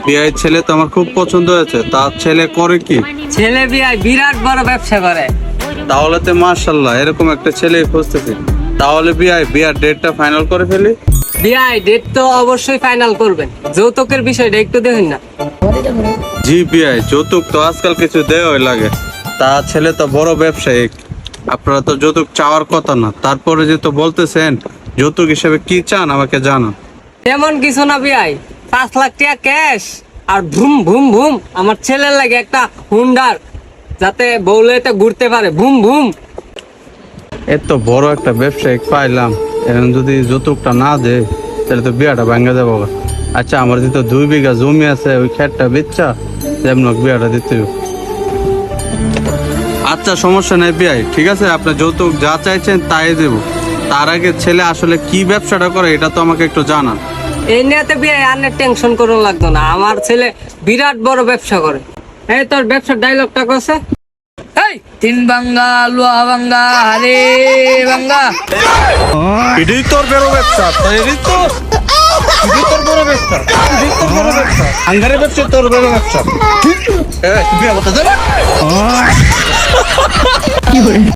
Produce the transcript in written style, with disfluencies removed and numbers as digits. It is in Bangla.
বিআই ছেলে তো আমার খুব পছন্দ হয়েছে। তার ছেলে করে কি? ছেলে বিয়াই বিরাট বড় ব্যবসা করে। তাহলে তো মাশাআল্লাহ, এরকম একটা ছেলে খুঁজতেছি। তাহলে বিয়ার ডেটটা ফাইনাল করে ফেলি। বিয়াই ডেট তো অবশ্যই ফাইনাল করবেন, যৌতুকের বিষয়টা একটু দেখুন না। জি বিআই, যৌতুক তো আজকাল কিছু দেওয়াই লাগে। তার ছেলে তো বড় ব্যবসায়ী, আপনারা তো যৌতুক চাওয়ার কথা না। তারপরে যে তো বলতেছেন যৌতুক হিসেবে কি চান আমাকে জানান। তেমন কিছু না বিয়াই, 5 লাখ টাকা ক্যাশ আর ভুম ভুম ভুম আমার ছেলের লাগে একটা হুন্ডার, যাতে বউলেতে ঘুরতে পারে ভুম ভুম। এত বড় একটা ব্যবসায়িক পাইলাম, এখন যদি যৌতুকটা না দে তাহলে তো বিয়াটা ভাঙ্গা যাবো। আচ্ছা, আমার যেহেতু 2 বিঘা জমি আছে, ওই ক্ষেতটা বেচা যেমন হোক বিয়াটা দিতে হবে। আচ্ছা সমস্যা নেই বিআই, ঠিক আছে, আপনি যৌতুক যা চাইছেন তাই দেব। তার আগে ছেলে আসলে কি ব্যবসাটা করে এটা তো আমাকে একটু জানান। এই নিয়ে বিয়াই আনের টেনশন করুন লাগতো না, আমার ছেলে বিরাট বড় ব্যবসা করে। এই তোর ব্যবসার ডায়লগটা কছে? এই 3 বাঙ্গা লোহা বাঙ্গা আরে বাঙ্গা। এটাই তোর বড় ব্যবসা, এটাই তোর বড় ব্যবসা, এটাই তোর বড় ব্যবসা, আঙ্গারে ব্যবসা তোর বড় ব্যবসা।